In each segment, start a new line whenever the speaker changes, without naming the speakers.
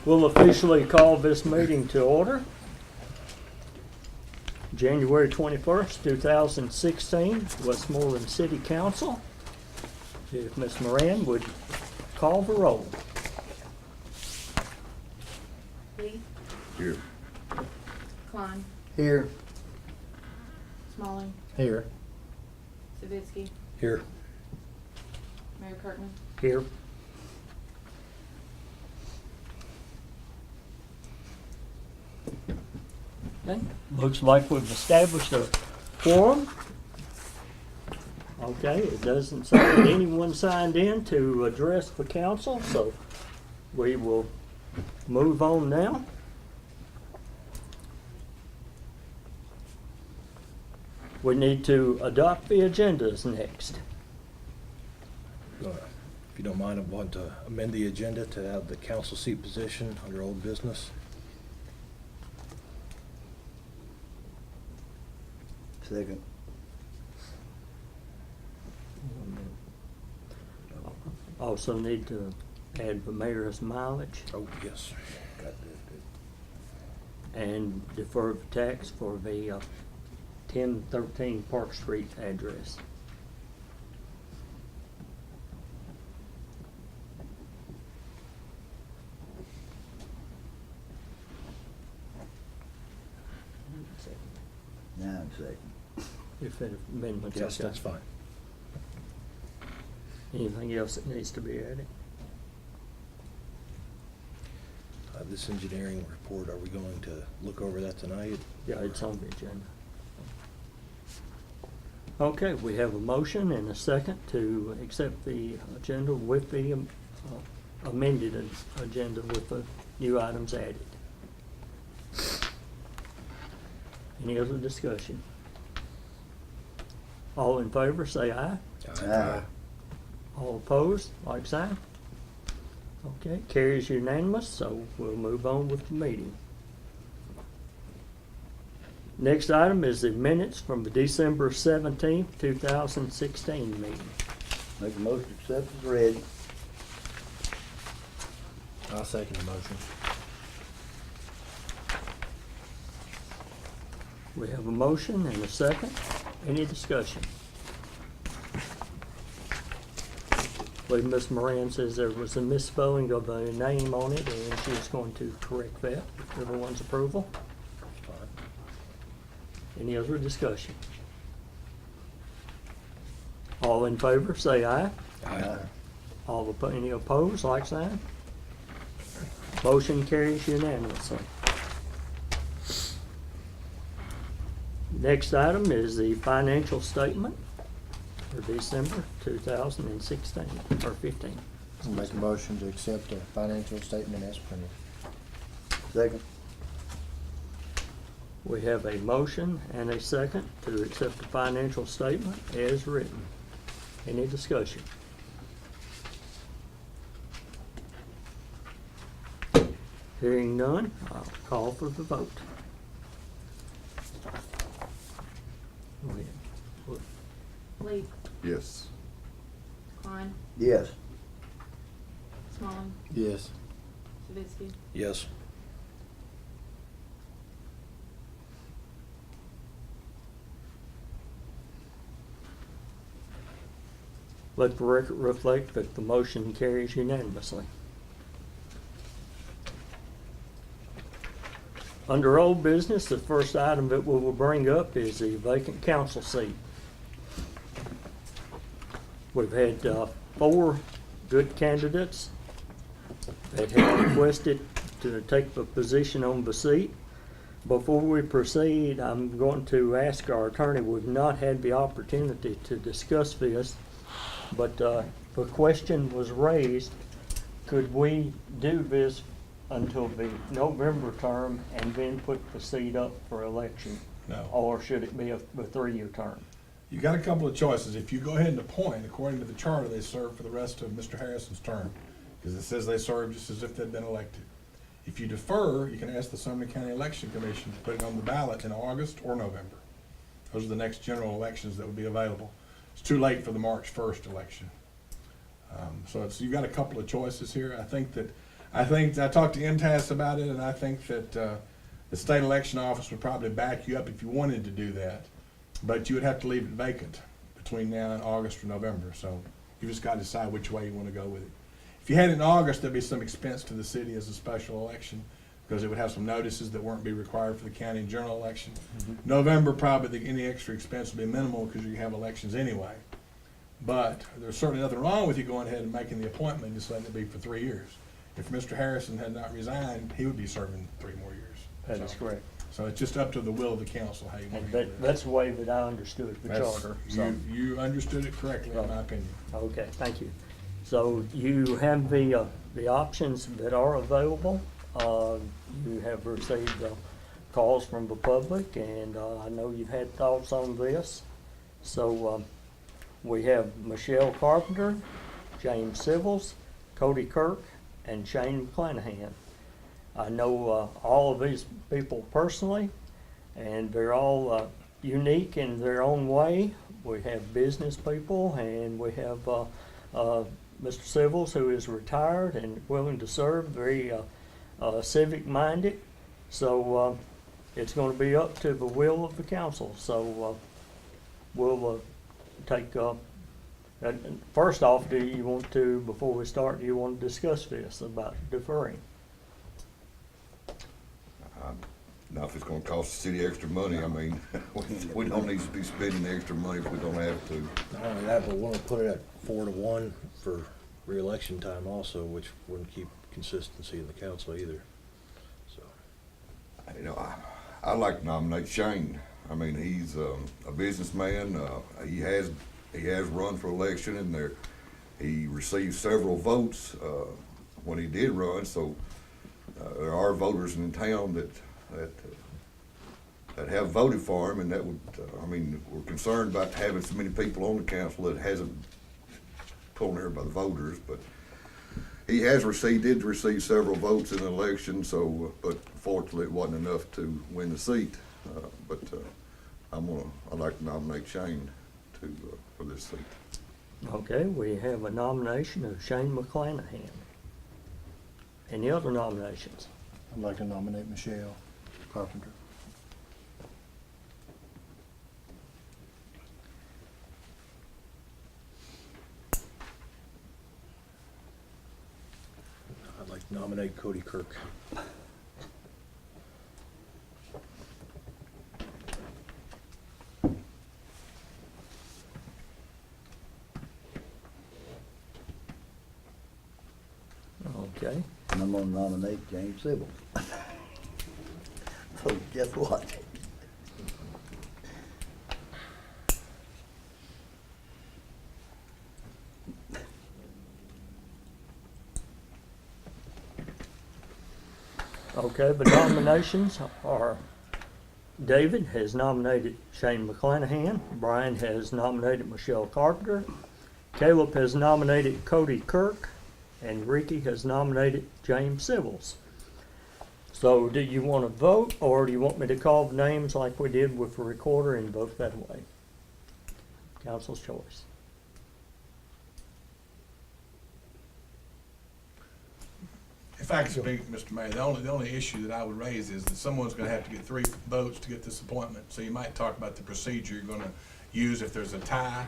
We'll officially call this meeting to order. January 21st, 2016, Westmoreland City Council. If Ms. Moran would call the roll.
Lee,
Here.
Klein,
Here.
Smalling,
Here.
Savitsky,
Here.
Mayor Kirkman.
Here. Okay, looks like we've established a quorum. Okay, it doesn't say that anyone signed in to address the council, so we will move on now. We need to adopt the agendas next.
If you don't mind, I want to amend the agenda to have the council seat position under old business.
Second.
Also need to add the mayor's mileage
Oh, yes. Got that.
and defer the tax for the 1013 Park Street address.
Now I'm second.
If that amendment's
Yes,
okay.
that's fine.
Anything else that needs to be added?
This engineering report, are we going to look over that tonight?
Yeah, it's on the agenda. Okay, we have a motion and a second to accept the agenda with the amended agenda with the new items added. Any other discussion? All in favor, say aye.
Aye.
All opposed, like sign. Okay, carries unanimous, so we'll move on with the meeting. Next item is the minutes from the December 17th, 2016 meeting.
Make a motion to accept as read.
I'll second the motion.
We have a motion and a second. Any discussion? I believe Ms. Moran says there was a misspelling of a name on it, and she's going to correct that with everyone's approval.
Fine.
Any other discussion? All in favor, say aye.
Aye.
Any opposed, like sign? Motion carries unanimously. Next item is the financial statement for December 2016, or 15.
Make a motion to accept the financial statement as printed.
Second.
We have a motion and a second to accept the financial statement as written. Any discussion? Hearing none, I'll call for the vote. Go ahead.
Lee,
Yes.
Klein,
Yes.
Smalling,
Yes.
Savitsky,
Yes.
Let the record reflect that the motion carries unanimously. Under old business, the first item that we will bring up is the vacant council seat. We've had 4 good candidates that have requested to take the position on the seat. Before we proceed, I'm going to ask our attorney, we've not had the opportunity to discuss this, but the question was raised, could we do this until the November term and then put the seat up for election?
No.
Or should it be a 3-year term?
You got a couple of choices. If you go ahead and appoint, according to the charter, they serve for the rest of Mr. Harrison's term, because it says they serve just as if they'd been elected. If you defer, you can ask the Sumner County Election Commission to put it on the ballot in August or November. Those are the next general elections that would be available. It's too late for the March 1st election. So you've got a couple of choices here. I think that I think, I talked to MTS about it, and I think that the state election office would probably back you up if you wanted to do that. But you would have to leave it vacant between now and August or November, so you just gotta decide which way you wanna go with it. If you had it in August, there'd be some expense to the city as a special election, because it would have some notices that weren't be required for the county general election. November, probably any extra expense would be minimal, because you have elections anyway. But there's certainly nothing wrong with you going ahead and making the appointment, and just letting it be for 3 years. If Mr. Harrison had not resigned, he would be serving 3 more years.
That is
So-
correct.
So it's just up to the will of the council how you want
And
to do that.
that's the way that I understood the
That's-
charter, so.
You understood it correctly, in my opinion.
Okay, thank you. So you have the options that are available. You have received calls from the public, and I know you've had thoughts on this. So we have Michelle Carpenter, James Civils, Cody Kirk, and Shane McClanahan. I know all of these people personally, and they're all unique in their own way. We have business people, and we have Mr. Civils, who is retired and willing to serve, very civic minded. So it's going to be up to the will of the council. So we'll take. And first off, do you want to, before we start, do you want to discuss this about deferring?
Not if it's gonna cost the city extra money, I mean, we don't need to be spending extra money if we don't have to.
Not only that, but we're gonna put it at 4-1 for reelection time also, which wouldn't keep consistency in the council either, so.
You know, I'd like to nominate Shane. I mean, he's a businessman, he has run for election, and he received several votes when he did run, so there are voters in town that have voted for him, and that would, I mean, we're concerned about having so many people on the council that hasn't pulled here by the voters, but he did receive several votes in the election, so, but fortunately it wasn't enough to win the seat. But I'd like to nominate Shane for this seat.
Okay, we have a nomination of Shane McClanahan. Any other nominations?
I'd like to nominate Michelle Carpenter.
I'd like to nominate Cody Kirk.
Okay,
And I'm gonna nominate James Civil. So guess what?
okay, the nominations are, David has nominated Shane McClanahan, Brian has nominated Michelle Carpenter, Caleb has nominated Cody Kirk, and Ricky has nominated James Civils. So do you want to vote, or do you want me to call the names like we did with the recorder and vote that way? Council's choice.
If I could speak, Mr. Mayor, the only issue that I would raise is that someone's gonna have to get 3 votes to get this appointment. So you might talk about the procedure you're gonna use if there's a tie.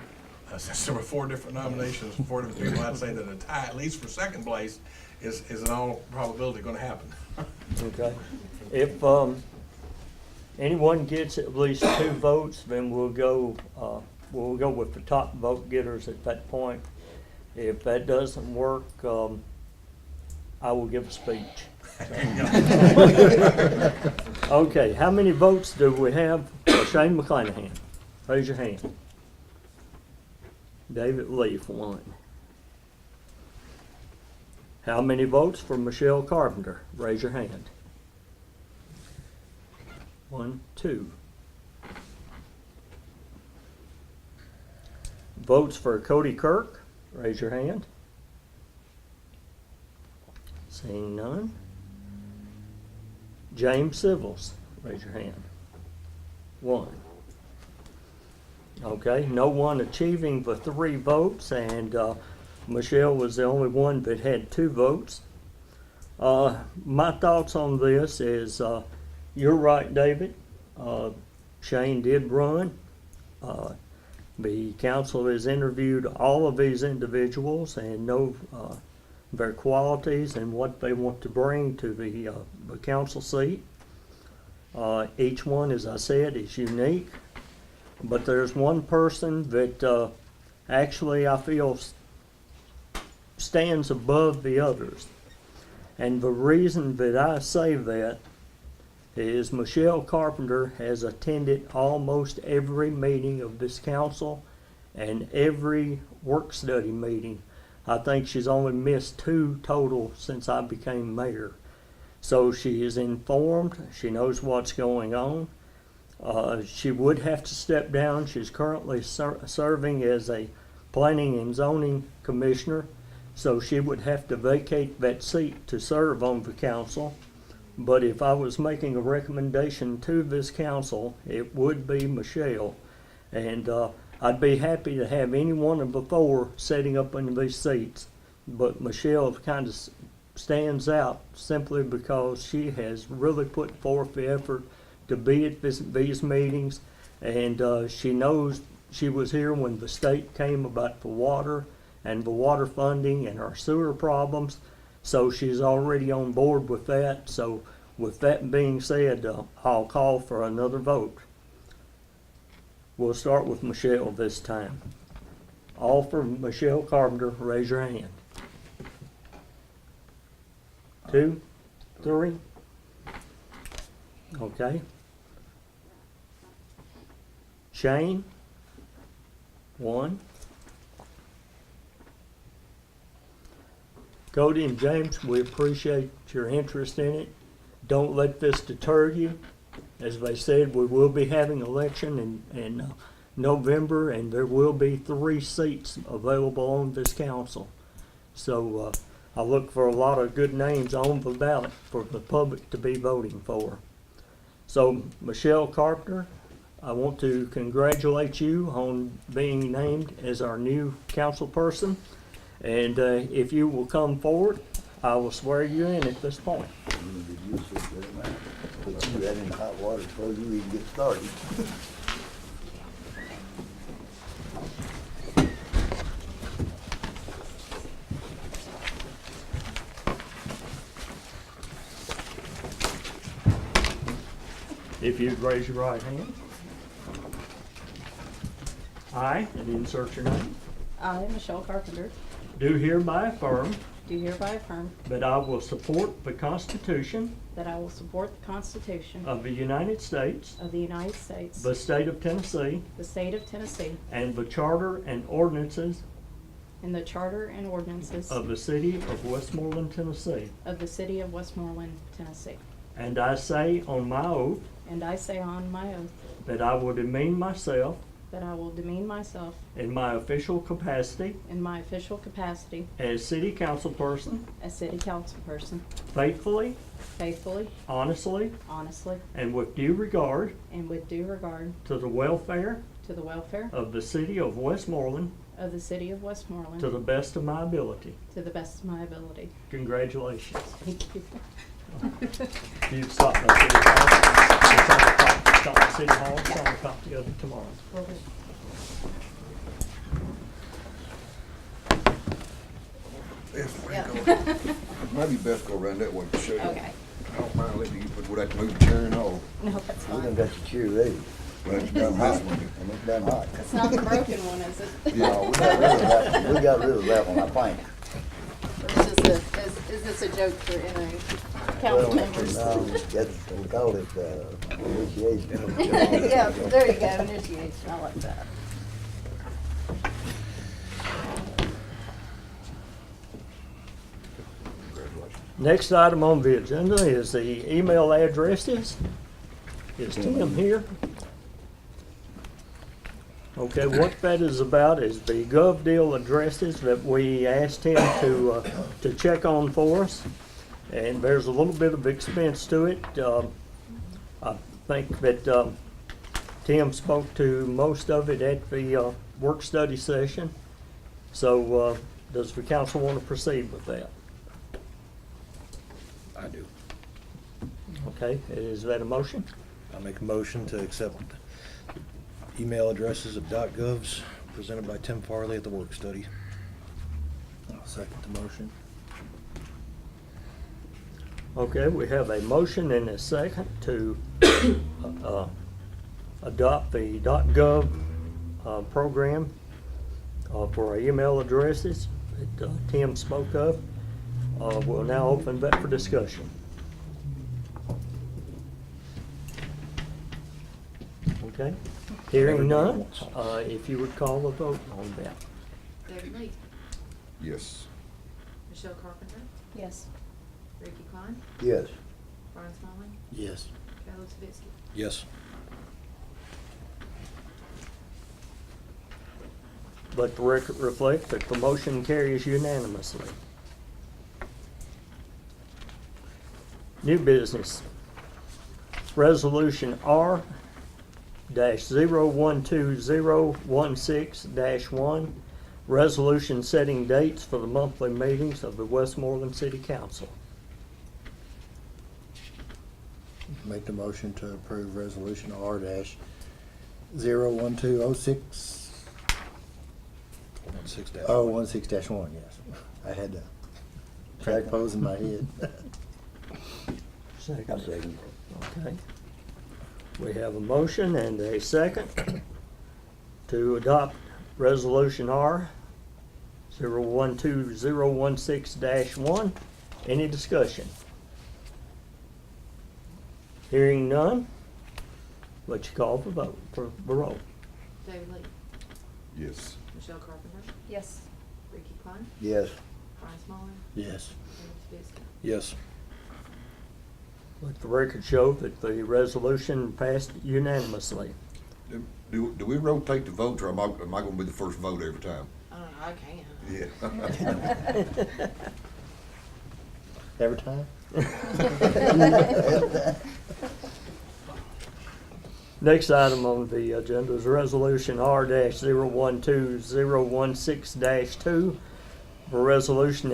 Since there were 4 different nominations, 4 different people, I'd say that a tie, at least for second place, is in all probability gonna happen.
Okay. If anyone gets at least 2 votes, then we'll go with the top vote getters at that point. If that doesn't work, I will give a speech. Okay, how many votes do we have for Shane McClanahan? Raise your hand. David Leaf, 1. How many votes for Michelle Carpenter? Raise your hand. 1, 2. Votes for Cody Kirk? Raise your hand. Seeing none. James Civils? Raise your hand. 1. Okay, no one achieving the 3 votes, and Michelle was the only one that had 2 votes. My thoughts on this is, you're right, David. Shane did run. The council has interviewed all of these individuals and know their qualities and what they want to bring to the council seat. Each one, as I said, is unique, but there's one person that actually I feel stands above the others. And the reason that I say that is Michelle Carpenter has attended almost every meeting of this council and every work study meeting. I think she's only missed 2 total since I became mayor. So she is informed, she knows what's going on. She would have to step down. She's currently serving as a planning and zoning commissioner, so she would have to vacate that seat to serve on the council. But if I was making a recommendation to this council, it would be Michelle. And I'd be happy to have any one of the 4 setting up in these seats. But Michelle kind of stands out simply because she has really put forth the effort to be at these meetings. And she knows, she was here when the state came about the water and the water funding and our sewer problems. So she's already on board with that. So with that being said, I'll call for another vote. We'll start with Michelle this time. All for Michelle Carpenter, raise your hand. 2, 3. Okay. Shane? 1. Cody and James, we appreciate your interest in it. Don't let this deter you. As they said, we will be having an election in November, and there will be 3 seats available on this council. So I look for a lot of good names on the ballot for the public to be voting for. So Michelle Carpenter, I want to congratulate you on being named as our new council person. And if you will come forward, I will swear you in at this point.
Did you sit there, man? Put you that in the hot water before you even get started.
If you'd raise your right hand. I, and insert your name,
I, Michelle Carpenter,
do hereby affirm
do hereby affirm
that I will support the Constitution
that I will support the Constitution
of the United States,
of the United States,
the state of Tennessee,
the state of Tennessee,
and the charter and ordinances
and the charter and ordinances
of the city of Westmoreland, Tennessee.
of the city of Westmoreland, Tennessee.
And I say on my oath
And I say on my oath
that I will demean myself
that I will demean myself
in my official capacity
in my official capacity
as city council person,
as city council person,
faithfully,
faithfully,
honestly,
honestly,
and with due regard
and with due regard
to the welfare
to the welfare
of the city of Westmoreland
of the city of Westmoreland
to the best of my ability.
to the best of my ability.
Congratulations.
Thank you.
You stop by City Hall. Stop by City Hall, sign a copy of it tomorrow.
Maybe best go around that way, Michelle.
Okay.
I don't mind letting you, but we'd have to move the chair and all.
No, that's
We done
fine.
got your chair ready.
We'll have to grab this one.
And it's done hot.
It's not the broken one, is it?
No, we got rid of that one. We got rid of that one, I think.
Is this a joke for any council
Well,
members?
no, that's, we call it, initiation.
Yeah, there you go, initiation, I like that.
Next item on the agenda is the email addresses. Is Tim here? Okay, what that is about is the GovDeal addresses that we asked him to check on for us. And there's a little bit of expense to it. I think that Tim spoke to most of it at the work study session. So does the council want to proceed with that?
I do.
Okay, is that a motion?
I'll make a motion to accept email addresses of .govs presented by Tim Farley at the work study.
I'll second the motion.
Okay, we have a motion and a second to adopt the .gov program for our email addresses that Tim spoke of. We'll now open that for discussion. Okay, hearing none, if you would call a vote on that.
David Lee,
Yes.
Michelle Carpenter,
Yes.
Ricky Klein,
Yes.
Brian Smalley,
Yes.
Caleb Savitsky.
Yes.
Let the record reflect that the motion carries unanimously. New business. Resolution R-012016-1, resolution setting dates for the monthly meetings of the Westmoreland City Council.
Make the motion to approve resolution R-01206. 16-1, yes. I had to track those in my head.
I
Second.
second.
Okay. We have a motion and a second to adopt Resolution R-012016-1. Any discussion? Hearing none, let you call for vote, for the roll.
David Lee,
Yes.
Michelle Carpenter,
Yes.
Ricky Klein,
Yes.
Brian Smalley,
Yes.
Caleb Savitsky.
Yes.
Let the record show that the resolution passed unanimously.
Do we rotate the votes, or am I gonna be the first vote every time?
I don't know, I can.
Yeah.
Every time?
Next item on the agenda is Resolution R-012016-2, for resolution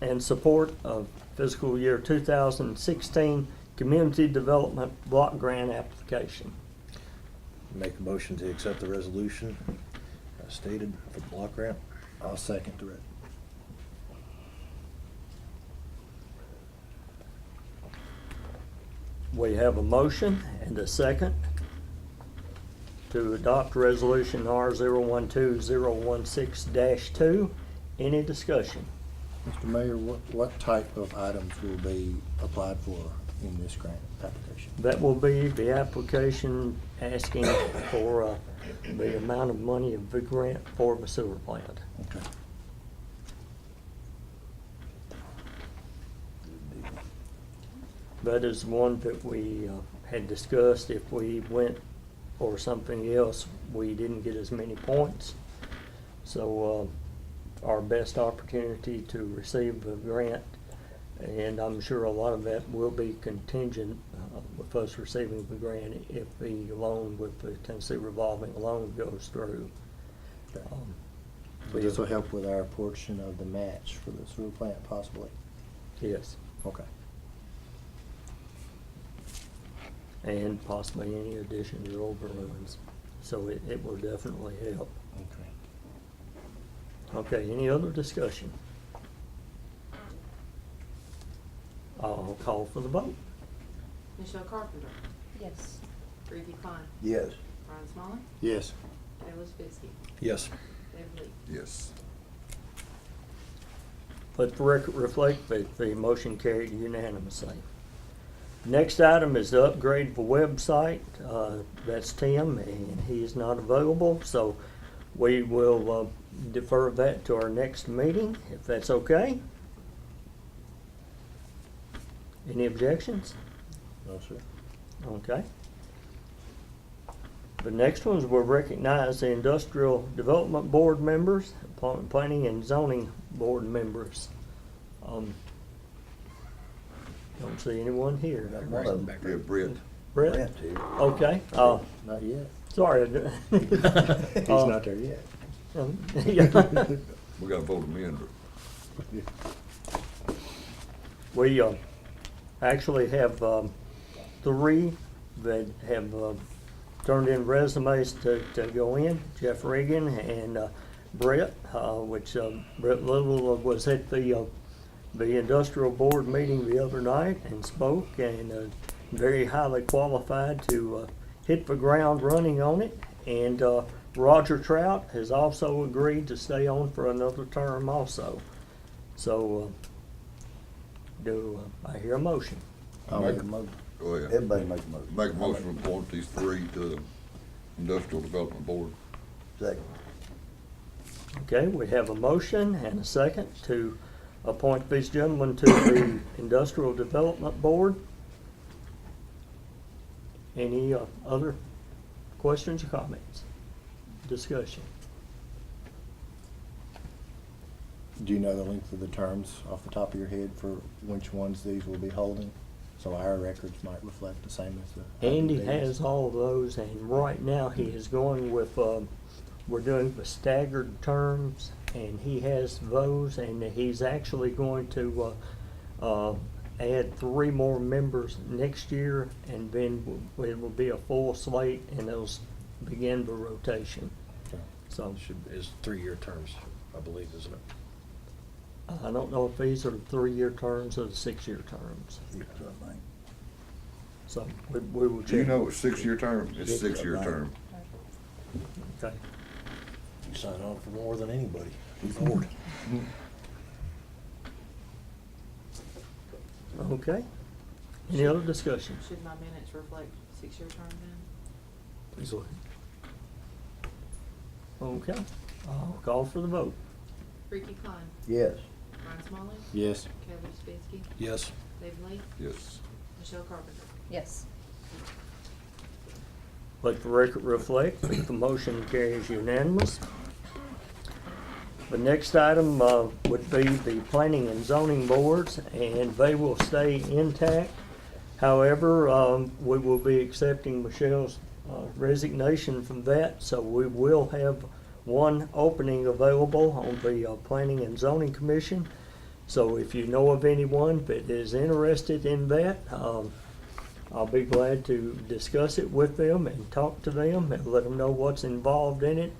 and support of fiscal year 2016 Community Development Block Grant application.
Make a motion to accept the resolution as stated for the block grant.
I'll second the
We have a motion and a second to adopt Resolution R-012016-2. Any discussion?
Mr. Mayor, what type of items will be applied for in this grant application?
That will be the application asking for the amount of money of the grant for the sewer plant.
Okay.
That is one that we had discussed. If we went for something else, we didn't get as many points. So our best opportunity to receive the grant, and I'm sure a lot of that will be contingent with us receiving the grant if the loan with the Tennessee revolving loan goes through.
Okay. So this will help with our portion of the match for the sewer plant possibly?
Yes,
Okay.
and possibly any additions or overruns. So it will definitely help.
Okay.
Okay, any other discussion? I'll call for the vote.
Michelle Carpenter,
Yes.
Ricky Klein,
Yes.
Brian Smalley,
Yes.
Caleb Savitsky,
Yes.
David Lee.
Yes.
Let the record reflect that the motion carried unanimously. Next item is to upgrade the website. That's Tim, and he is not available, so we will defer that to our next meeting, if that's okay. Any objections?
No, sir.
Okay. The next ones will recognize the Industrial Development Board members, Planning and Zoning Board members. Don't see anyone here.
Got one of them.
Yeah, Brett.
Brett?
Brent's here.
Okay,
Not yet.
sorry.
He's not there yet.
Yeah.
We gotta vote him in, but
We actually have, three that have, turned in resumes to go in. Jeff Regan and, Brett, Brett Little was at the industrial board meeting the other night and spoke, and very highly qualified to hit the ground running on it. And Roger Trout has also agreed to stay on for another term also. So, do I hear a motion?
I'll
Make
make
a motion.
Go ahead.
Everybody make a motion.
Make a motion to appoint these three to the Industrial Development Board.
Second.
Okay, we have a motion and a second to appoint these gentlemen to the Industrial Development Board. Any other questions or comments? Discussion?
Do you know the length of the terms off the top of your head for which ones these will be holding? So our records might reflect the same as the.
Andy
others.
has all of those, and right now he is going with, we're doing the staggered terms, and he has those, and he's actually going to add 3 more members next year, and then it will be a full slate, and they'll begin the rotation.
Okay.
So,
Is 3-year terms, I believe, isn't it?
I don't know if these are the 3-year terms or the 6-year terms,
Yes, I think.
so we will check.
Do you know it's 6-year term? It's
Yes,
6-year
I think.
term.
Okay.
You sign on for more than anybody. Board.
Okay. Any other discussion?
Should my minutes reflect 6-year term then?
Please go ahead. Okay, I'll call for the vote.
Ricky Klein,
Yes.
Ron Smalley,
Yes.
Kevin Spinski,
Yes.
David Lee,
Yes.
Michelle Carpenter.
Yes.
Let the record reflect that the motion carries unanimous. The next item would be the planning and zoning boards, and they will stay intact. However, we will be accepting Michelle's resignation from that, so we will have one opening available on the Planning and Zoning Commission. So if you know of anyone that is interested in that, I'll be glad to discuss it with them and talk to them and let them know what's involved in it,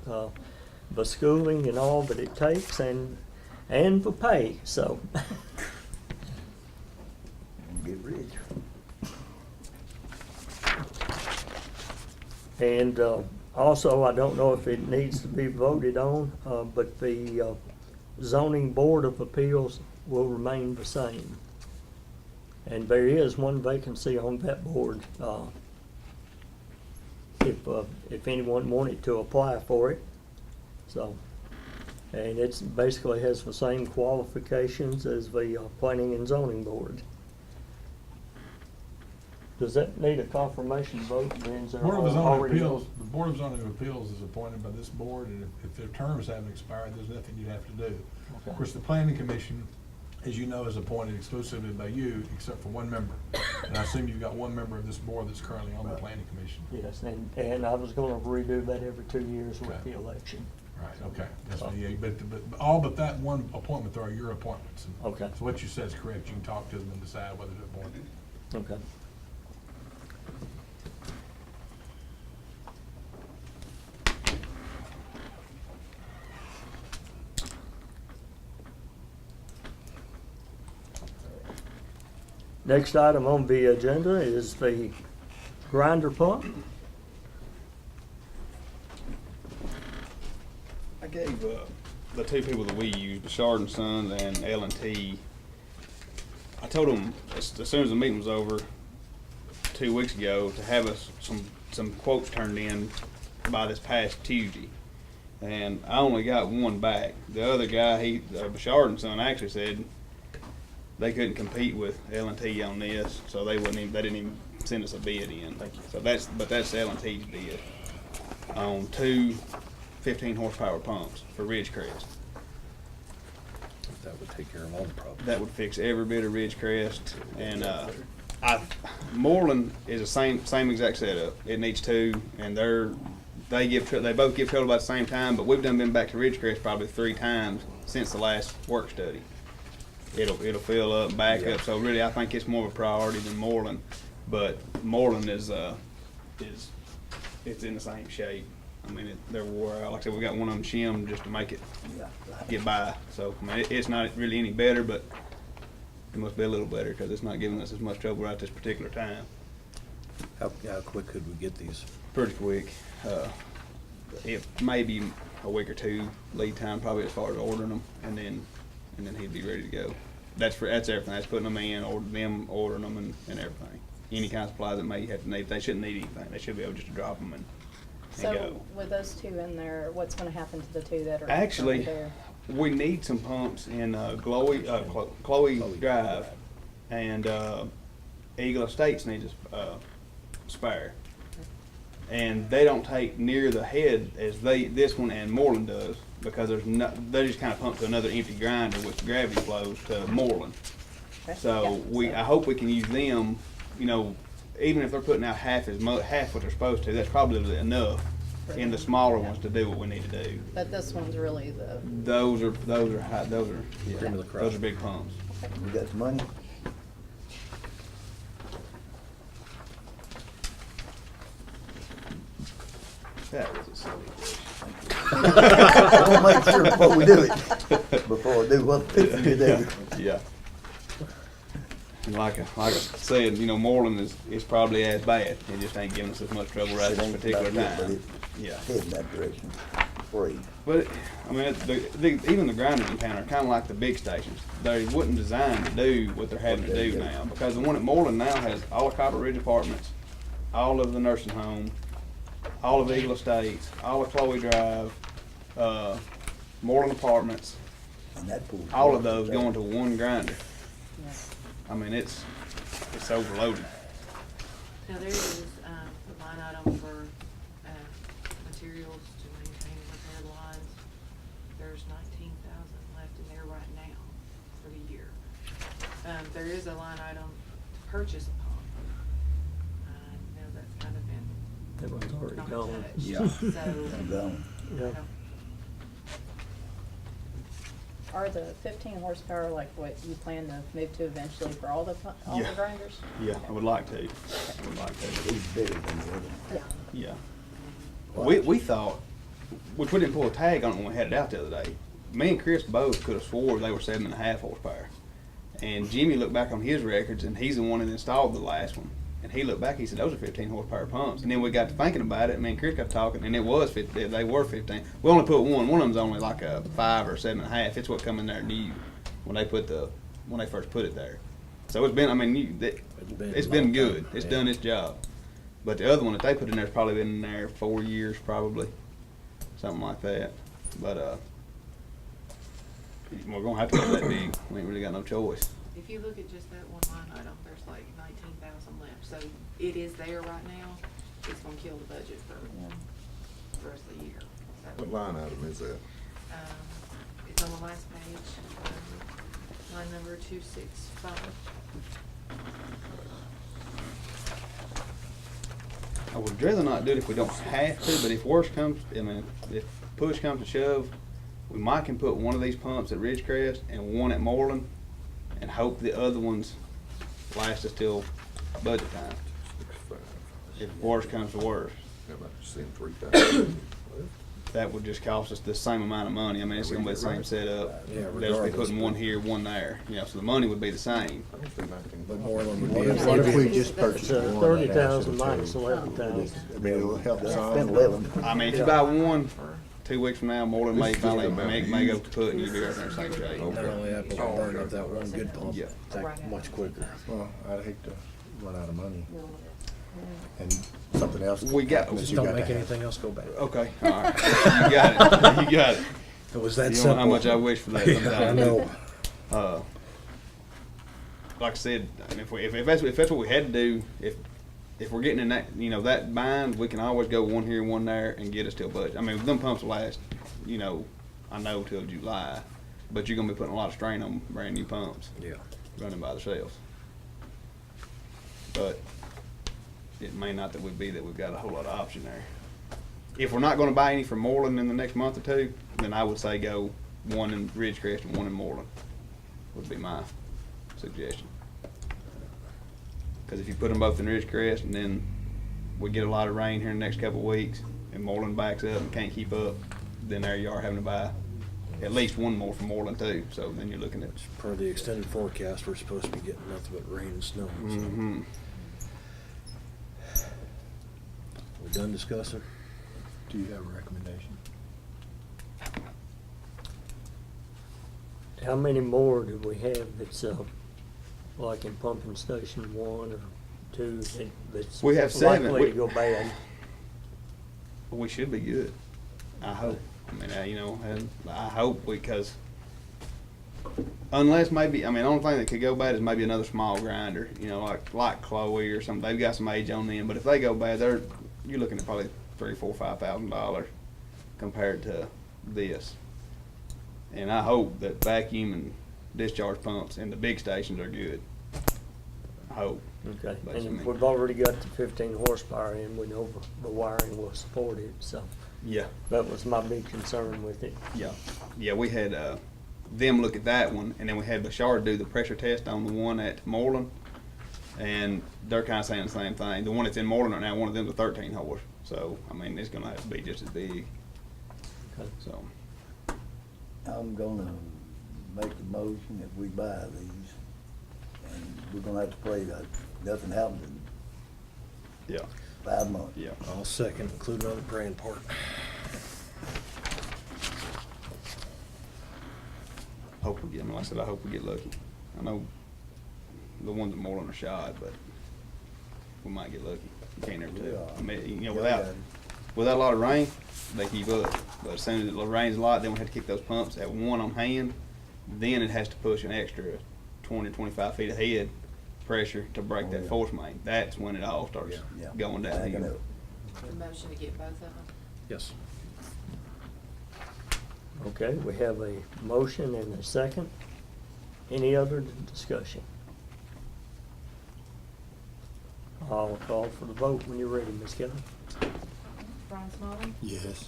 the schooling and all that it takes, and the pay, so.
Get rich.
And also, I don't know if it needs to be voted on, but the zoning board of appeals will remain the same. And there is one vacancy on that board, if anyone wanted to apply for it. So, and it's basically has the same qualifications as the planning and zoning board. Does that need a confirmation vote? Means they're
Board of Zoning
already-
Appeals, the Board of Zoning Appeals is appointed by this board, and if their terms haven't expired, there's nothing you have to do.
Okay.
Of course, the planning commission, as you know, is appointed exclusively by you, except for one member. And I assume you've got one member of this board that's currently on the planning commission.
Yes, and I was gonna redo that every 2 years with
Okay.
the election.
Right, okay, that's what, yeah, but all but that one appointment, there are your appointments. And
Okay.
So what you said is correct, you can talk to them and decide whether to appoint them.
Okay. Next item on the agenda is the grinder pump.
I gave the 2 people that we use, Bouchard and Sons and L&T, I told them as soon as the meeting was over 2 weeks ago to have us some quotes turned in by this past Tuesday. And I only got one back. The other guy, Bouchard and Son, actually said they couldn't compete with L&T on this, so they didn't even send us a bid in. So that's L&T's bid on 2 15 horsepower pumps for Ridgecrest.
That would take care of all the problems.
That would fix every bit of Ridgecrest. And Moreland is the same exact setup. It needs 2, and they both give trouble about the same time. But we've been back to Ridgecrest probably 3 times since the last work study. it'll fill up, back
Yeah.
up. So really, I think it's more of a priority than Moreland. But Moreland is it's in the same shape. I mean, they're wore out. Like I said, we got one of them shimmed just to make it
Yeah.
get by. So I mean, it's not really any better, but it must be a little better because it's not giving us as much trouble right this particular time.
How quick could we get these?
Pretty quick. It may be a week or two lead time, probably as far as ordering them, and then he'd be ready to go. That's everything. That's putting them in, ordering them, and everything. Any kind of supplies that may have to need. They shouldn't need anything. They should be able just to drop them and
So
go.
with those two in there, what's gonna happen to the two that are
Actually,
currently there?
we need some pumps in Chloe Drive, and Eagle Estates needs a spare. And they don't take near the head as this one and Moreland does, because they just kind of pump to another empty grinder with gravity flows to Moreland.
Okay,
So
yeah,
I hope we can use them, you know, even if they're putting out half what they're supposed to, that's probably enough in the smaller ones to do what we need to do.
But this one's really the,
Those are yeah,
Cream of the crop.
those are big pumps.
You got the money?
That was a silly question.
I wanna make sure before we do it, before I do what fixing to do.
Yeah. And like I said, you know, Moreland is probably as bad. It just ain't giving us as much trouble right at
It
this
ain't
particular
about it, but
time.
it-
Yeah.
Heading that direction, free.
But, I mean, even the grinders in town are kind of like the big stations. They wasn't designed to do what they're having to do now. Because the one at Moreland now has all the Copper Ridge Apartments, all of the nursing home, all of Eagle Estates, all of Chloe Drive, Moreland Apartments,
And that pulls
all of
water
those
back.
going to one grinder.
yeah.
I mean, it's overloaded.
Now, there is, a line item for, materials to maintain and repair the lines. There's 19,000 left in there right now for the year. There is a line item to purchase a pump. Now that's kind of been
That one's already
not
gone.
touched.
Yeah.
So,
I'm gone.
Yeah.
Are the 15 horsepower like what you plan to move to eventually for all the
Yeah.
grinders?
Yeah, I would like to. I would like to.
He's bigger than the other.
Yeah.
Yeah. We thought, which we didn't pull a tag on it when we had it out the other day. Me and Chris both could have swore they were 7.5 horsepower. And Jimmy looked back on his records, and he's the one that installed the last one. And he looked back, he said, those are 15 horsepower pumps. And then we got to thinking about it, and me and Chris got talking, and it was 15, they were 15. We only put one of them's only like a 5 or 7.5. It's what come in there new when they first put it there. So it's been, I mean, it's been good. It's done its job. But the other one that they put in there's probably been in there 4 years, probably, something like that. But we're gonna have to go that big. We ain't really got no choice.
if you look at just that one line item, there's like 19,000 left. So it is there right now. It's gonna kill the budget for the rest of the year. So,
What line item is that?
it's on the last page, line number 265.
I would rather not do it if we don't have to, but if worse comes, I mean, if push comes to shove, we might can put one of these pumps at Ridgecrest and one at Moreland, and hope the other ones last us till budget time.
65.
If worse comes to worse,
How about seeing 3,000?
that would just cost us the same amount of money. I mean, it's gonna be the same setup.
Yeah,
They'll just be
regardless.
putting one here, one there, you know, so the money would be the same.
I don't see 19.
But Moreland would
What
be.
if, what if we
It's
just purchased
It's
one?
30,000
that
minus
has
11,000.
I mean, it'll help
Spend
some.
11.
I mean, if you buy one, 2 weeks from now, Moreland may finally, may go kaput and you'll be right there in the same shape.
Not only that, but we'll burn up that one good pump
Yeah.
much quicker.
Well, I'd hate to run out of money and something else.
We got-
happens,
Just
you
don't
got to
make
have-
anything else go bad.
Okay, all right. You got it. You got it.
It was that
You
simple.
know how much I wish for that
Yeah, I
sometimes.
know.
Like I said, and if that's what we had to do, if we're getting in that, you know, that bind, we can always go one here, one there, and get us till budget. I mean, them pumps will last, you know, I know till July, but you're gonna be putting a lot of strain on brand new pumps
Yeah.
running by themselves. But it may not that we've got a whole lot of option there. If we're not gonna buy any from Moreland in the next month or two, then I would say go one in Ridgecrest and one in Moreland. would be my suggestion. Cause if you put them both in Ridgecrest and then we get a lot of rain here in the next couple of weeks and Moreland backs up and can't keep up, then there you are having to buy at least one more from Moreland too. So then you're looking at,
Per the extended forecast, we're supposed to be getting nothing but rain and snow. So.
mm-hmm.
We done discussing?
Do you have a recommendation?
How many more do we have that's, like in pumping station 1 or 2 that's
We have 7.
likely to go bad?
We should be good. I hope. I mean, you know, and I hope because unless maybe, I mean, the only thing that could go bad is maybe another small grinder, you know, like Chloe or something. They've got some age on them, but if they go bad, you're looking at probably $3,000, $4,000, $5,000 compared to this. And I hope that vacuum and discharge pumps and the big stations are good. I hope.
Okay,
That's
and
me.
we've already got the 15 horsepower in, we know the wiring will support it, so
Yeah.
that was my big concern with it.
Yeah, yeah, we had them look at that one, and then we had Bashard do the pressure test on the one at Moreland, and they're kind of saying the same thing. The one that's in Moreland right now, one of them's a 13 horse, so I mean it's gonna have to be just as big.
Okay.
So
I'm gonna make the motion if we buy these, and we're gonna have to pray that nothing happens in
yeah,
5 months.
yeah.
I'll second, including on the praying part.
Hope we get. I mean, like I said, I hope we get lucky. I know the ones at Moreland are shot, but we might get lucky. You can't never tell.
Yeah.
I mean, you know,
Yeah,
without a lot of rain, they keep up. But as soon as it rains a lot, then we have to kick those pumps at one on hand. Then it has to push an extra 20, 25 feet ahead pressure to break that force main. That's when it all starts
Yeah.
going
Backing
downhill.
up.
The motion to get both of them.
Yes.
Okay, we have a motion and a second. Any other discussion? I'll call for the vote when you're ready, Ms. Kelly.
Brian Smalling,
Yes.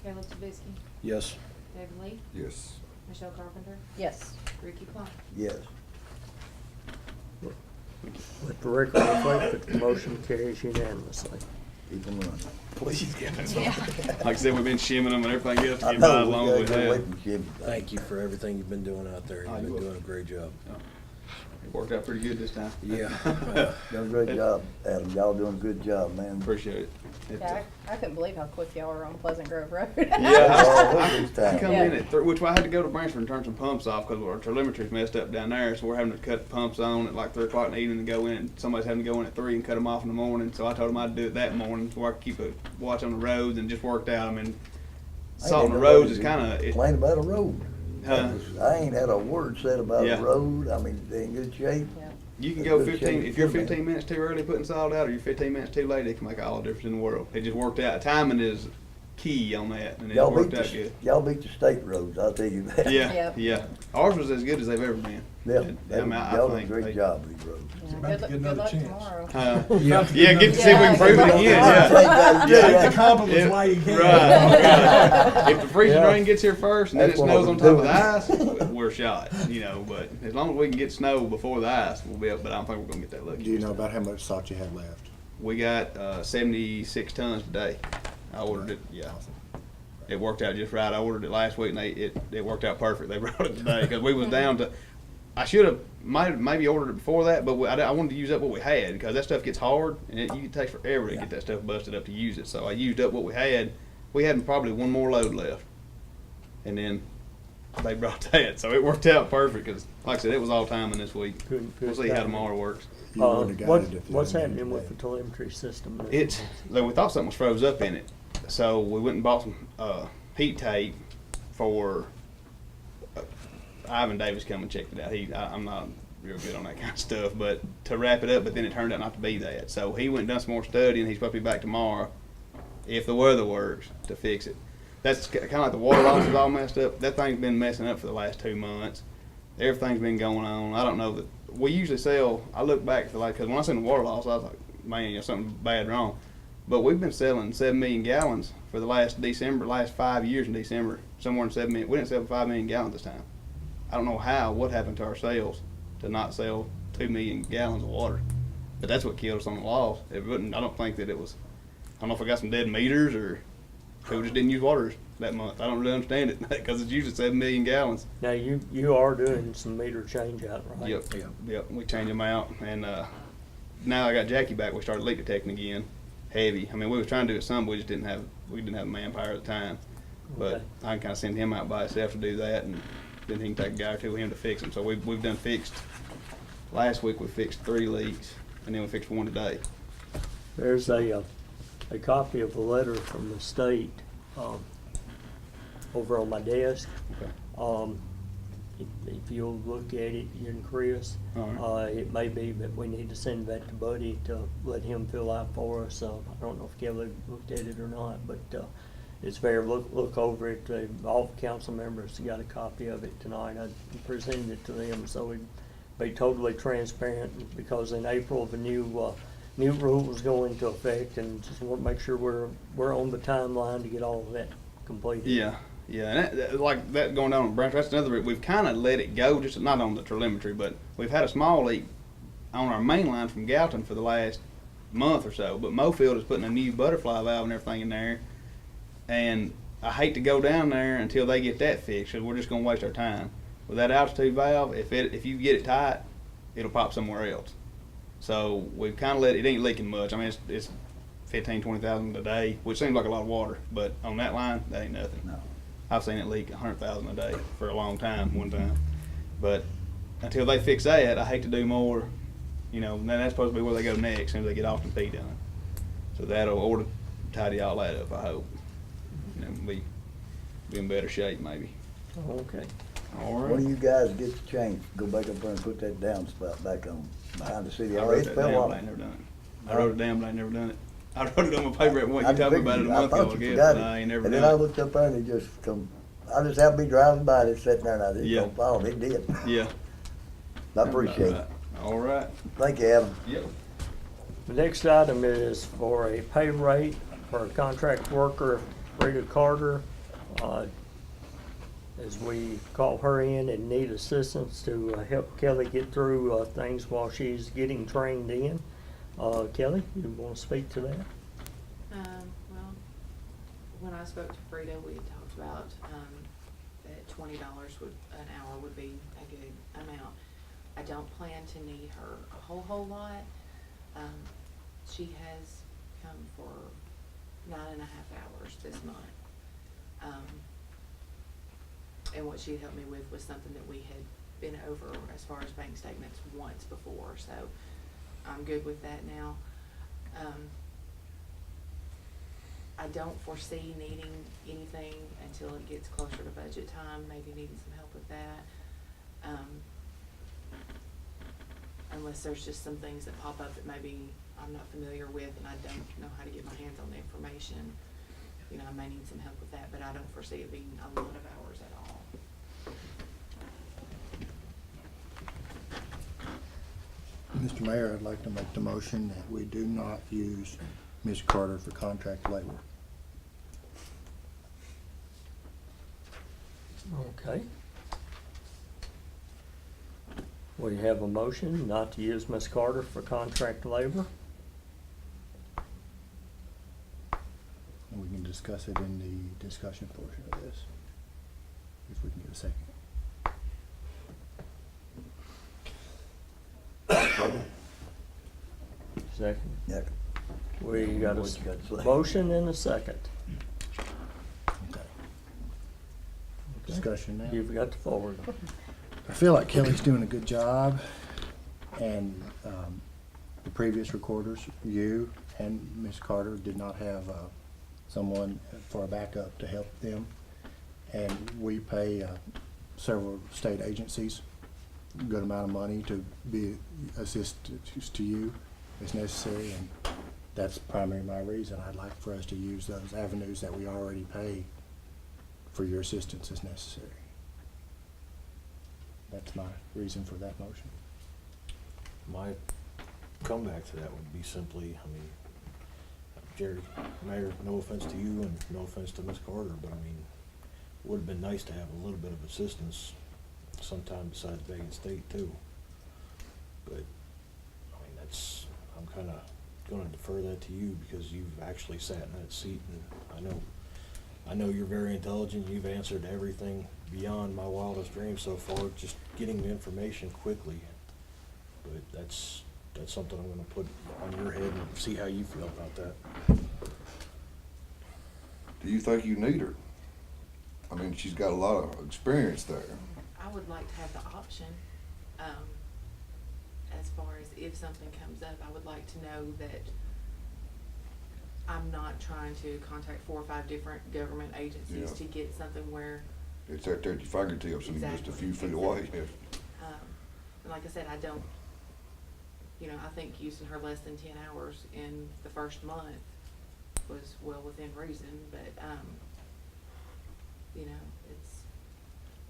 Caleb Tabiski,
Yes.
David Lee,
Yes.
Michelle Carpenter,
Yes.
Ricky Clark.
Yes.
Let the record reflect that the motion carries unanimously.
Keep them running.
Please, guys. Like I said, we've been shimming them and everything else to
I
get by
know,
as long
we
as we
gotta get away
have.
from Chevy.
Thank you for everything you've been doing out there.
Oh,
You've
you're
been doing a
welcome.
great job.
It worked out pretty good this time.
Yeah.
Done a great job, Adam. Y'all doing a good job, man.
Appreciate it.
Yeah, I couldn't believe how quick y'all were on Pleasant Grove Road.
Oh,
Yeah,
this
I
time.
come
Yeah.
in at 3, which I had to go to Branchford and turn some pumps off because our telemetry's messed up down there, so we're having to cut the pumps on at like 3 o'clock in the evening to go in, and somebody's having to go in at 3 and cut them off in the morning, so I told them I'd do it that morning so I could keep a watch on the roads, and just worked out. I mean, salt on the roads is kind of,
Complain about a road.
Huh?
I ain't had a word said about
Yeah.
a road. I mean, they in good shape.
Yeah.
you can
It's
go
good
15,
shape
if you're
too, man.
15 minutes too early putting salt out, or you're 15 minutes too late, it can make all the difference in the world. It just worked out. Timing is key on that, and it
Y'all beat
worked out
the,
good.
y'all beat the state roads, I'll tell you that.
Yeah,
Yep.
yeah. Ours was as good as they've ever been.
Yeah,
And, I mean, I
y'all done a
think
great
they-
job with these roads.
Yeah,
about to
good
get
good
another
luck
chance.
tomorrow.
Yeah, get to see if we can prove it
Yeah,
again.
yeah.
Yeah.
Take the compliments
Yeah,
while you can.
Right. If the freezing
Yeah.
rain gets here first and then it
That's what
snows
I
on
was
top of the
doing.
ice, we're shot, you know. But as long as we can get snow before the ice, we'll be up. But I don't think we're gonna get that lucky.
Do you know about how much salt you have left?
We got 76 tons today. I ordered it. Yeah, it worked out just right. I ordered it last week, and it worked out perfect. They brought it today because we was down to. I should have maybe ordered it before that, but I wanted to use up what we had because that stuff gets hard and it takes forever to get that stuff busted up to use it. So I used up what we had. We had probably one more load left, and then they brought that, so it worked out perfect. Because, like I said, it was all timing this week.
Good-
We'll
good
see how
timing.
tomorrow works.
You wouldn't have got it if it
What's
hadn't been
happening with the
today.
telemetry system?
It's like we thought something was froze up in it, so we went and bought some heat tape for Ivan Davis. Come and checked it out. I'm not real good on that kind of stuff, but to wrap it up. But then it turned out not to be that. So he went and done some more studying. He's supposed to be back tomorrow, if the weather works, to fix it. That's kind of like the water loss is all messed up. That thing's been messing up for the last 2 months. Everything's been going on. I don't know that we usually sell. I look back at because when I seen the water loss, I was like, man, there's something bad wrong. But we've been selling 7 million gallons for the last 5 years in December. Somewhere in 7 million. We didn't sell 5 million gallons this time. I don't know what happened to our sales to not sell 2 million gallons of water. But that's what killed us on the loss. It wouldn't, I don't think that it was, I don't know if I got some dead meters or people just didn't use water that month. I don't really understand it because it's usually 7 million gallons.
Now, you are doing some meter change out, right?
Yep, yep. We change them out, and now I got Jackie back. We started leak detecting again, heavy. I mean, we was trying to do it some, but we just didn't have manpower at the time. But
Okay.
I can kind of send him out by himself to do that, and then he can take a guy or two with him to fix them. So we've done fixed. Last week we fixed 3 leaks, and then we fixed 1 today.
There's a copy of a letter from the state over on my desk.
Okay.
If you'll look at it, you and Chris,
All right.
it may be that we need to send that to Buddy to let him fill out for us. I don't know if Kelly looked at it or not, but it's fair. Look over it. All the council members got a copy of it tonight. I presented it to them, so we'd be totally transparent, because in April the new rules go into effect, and just want to make sure we're on the timeline to get all of that completed.
Yeah, yeah, and like that going down on Branch, that's another. We've kind of let it go, just not on the telemetry, but we've had a small leak on our main line from Galton for the last month or so. But Mofield is putting a new butterfly valve and everything in there, and I hate to go down there until they get that fixed, because we're just gonna waste our time. With that altitude valve, if you get it tight, it'll pop somewhere else. So we've kind of let it ain't leaking much. I mean, it's 15, 20,000 a day, which seems like a lot of water, but on that line, that ain't nothing.
No.
I've seen it leak 100,000 a day for a long time, one time. But until they fix that, I hate to do more. You know, and that's supposed to be where they go next, as soon as they get Austin P done. So that'll, or to tidy all that up, I hope. You know, be in better shape maybe.
Okay.
All
When do
right.
you guys get the change, go back up there and put that downspout back on behind the city?
I
Oh,
wrote
it
that
fell
down,
off.
but I ain't never done it. I wrote it down, but I ain't never done it. I wrote it on my paper at what
I
you told me about it a month ago, I
thought you
guess,
forgot
but
it.
I ain't never
And then I
done it.
looked up there and it just come, I just happened to be driving by and it sitting there and I
Yeah.
didn't fall, it did.
Yeah.
I appreciate it.
All right.
Thank you, Adam.
Yep.
The next item is for a pay rate for a contract worker, Rita Carter. As we call her in and need assistance to help Kelly get through things while she's getting trained in. Kelly, you want to speak to that?
Well, when I spoke to Frida, we had talked about, that $20 an hour would be a good amount. I don't plan to need her a whole lot. She has come for 9.5 hours this month. And what she helped me with was something that we had been over as far as bank statements once before, so I'm good with that now. I don't foresee needing anything until it gets closer to budget time, maybe needing some help with that. Unless there's just some things that pop up that maybe I'm not familiar with and I don't know how to get my hands on the information. You know, I may need some help with that, but I don't foresee it being a lot of hours at all.
Mr. Mayor, I'd like to make the motion that we do not use Ms. Carter for contract labor.
Okay. We have a motion not to use Ms. Carter for contract labor.
And we can discuss it in the discussion portion of this, if we can get a second.
Second.
Yeah.
We got
What you got to
a
say?
motion and a second.
Okay. Discussion now.
You've got the forward.
I feel like Kelly's doing a good job, and the previous recorders, you and Ms. Carter, did not have someone for a backup to help them. And we pay several state agencies a good amount of money to be assistance to you as necessary, and that's primarily my reason. I'd like for us to use those avenues that we already pay for your assistance as necessary. That's my reason for that motion.
My comeback to that would be simply, I mean, Jerry, Mayor, no offense to you and no offense to Ms. Carter, but I mean, it would have been nice to have a little bit of assistance sometime besides Vegas State too. But, I mean, I'm kinda gonna defer that to you because you've actually sat in that seat, and I know you're very intelligent. You've answered everything beyond my wildest dreams so far, just getting the information quickly. But that's something I'm gonna put on your head and see how you feel about that.
Do you think you need her? I mean, she's got a lot of experience there.
I would like to have the option, as far as if something comes up, I would like to know that I'm not trying to contact 4 or 5 different government agencies
Yeah.
to get something where,
It's right there at your fingertips and just a few feet away.
and like I said, I don't, I think using her less than 10 hours in the first month was well within reason, but,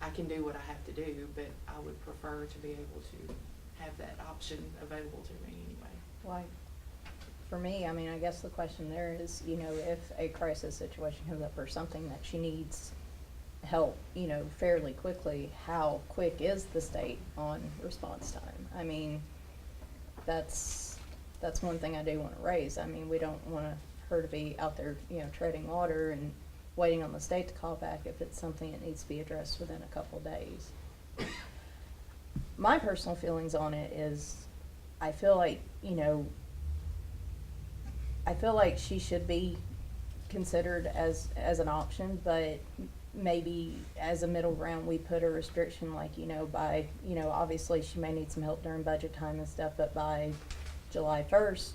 I can do what I have to do, but I would prefer to be able to have that option available to me anyway.
Like, for me, I mean, I guess the question there is, if a crisis situation comes up or something that she needs help, fairly quickly, how quick is the state on response time? I mean, that's one thing I do want to raise. I mean, we don't want her to be out there, treading water and waiting on the state to call back if it's something that needs to be addressed within a couple of days. My personal feelings on it is, I feel like, she should be considered as an option, but maybe as a middle ground, we put a restriction like, by, obviously she may need some help during budget time and stuff, but by July 1st,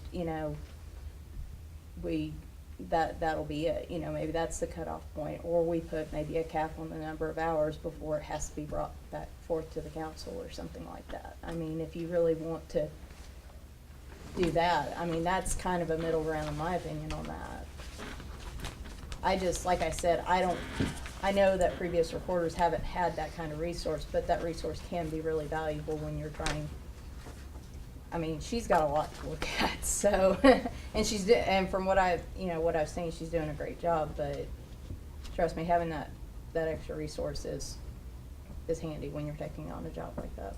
that'll be it, maybe that's the cutoff point, or we put maybe a cap on the number of hours before it has to be brought back forth to the council or something like that. I mean, if you really want to do that, I mean, that's kind of a middle ground in my opinion on that. I just, like I said, I know that previous recorders haven't had that kind of resource, but that resource can be really valuable when you're trying. I mean, she's got a lot to look at, so, and from what I've seen, she's doing a great job, but trust me, having that extra resource is handy when you're taking on a job like that.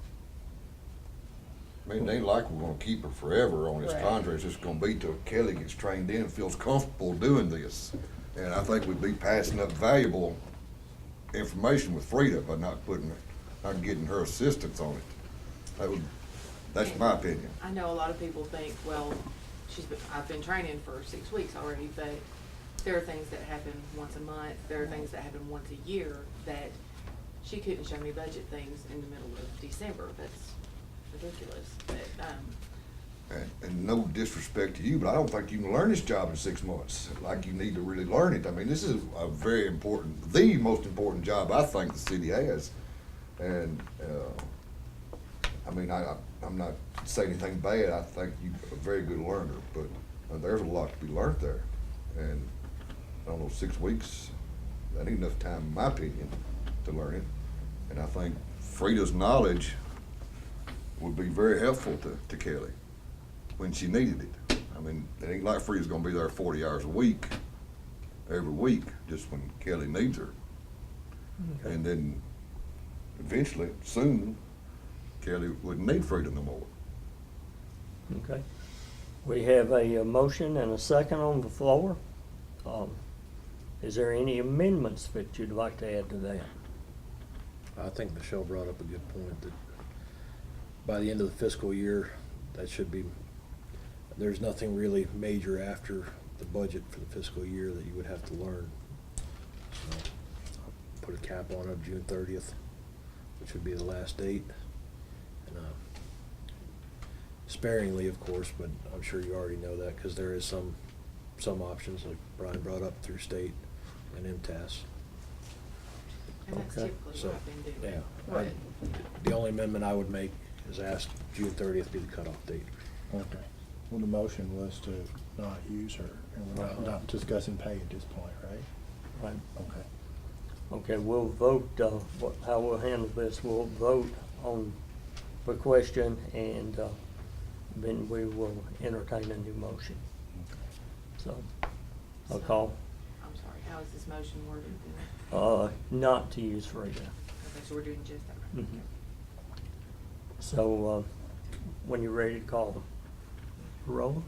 I mean, it ain't like we're gonna keep her forever on this
Right.
contract. It's just gonna be till Kelly gets trained in and feels comfortable doing this. And I think we'd be passing up valuable information with Frida by not getting her assistance on it. That's my opinion.
I know a lot of people think, well, I've been training for 6 weeks already, but there are things that happen once a month, there are things that happen once a year that she couldn't show me budget things in the middle of December. That's ridiculous, but,
And no disrespect to you, but I don't think you can learn this job in 6 months, like you need to really learn it. I mean, this is a very important, the most important job I think the city has. And, I mean, I'm not saying anything bad. I think you're a very good learner, but there's a lot to be learned there. And I don't know, 6 weeks, that ain't enough time, in my opinion, to learn it. And I think Frida's knowledge would be very helpful to Kelly when she needed it. I mean, it ain't like Frida's gonna be there 40 hours a week, every week, just when Kelly needs her.
Okay.
And then eventually, soon, Kelly wouldn't need Frida no more.
Okay. We have a motion and a second on the floor. Is there any amendments that you'd like to add to that?
I think Michelle brought up a good point that by the end of the fiscal year, there's nothing really major after the budget for the fiscal year that you would have to learn. So I'll put a cap on it of June 30th, which would be the last date. And sparingly, of course, but I'm sure you already know that because there is some options like Brian brought up through state and MTS.
and that's
Okay.
typically
So,
what I've been doing.
yeah,
But
the only amendment I would make is ask June 30th be the cutoff date.
Okay. Well, the motion was to not use her, and we're not discussing pay at this point, right?
Right.
Okay.
Okay, we'll vote, how we'll handle this, we'll vote on the question and then we will entertain a new motion. So, I'll call,
I'm sorry, how is this motion worded then?
not to use Frida.
Okay, so we're doing just that, right?
Mhm. So, when you're ready to call them, roll.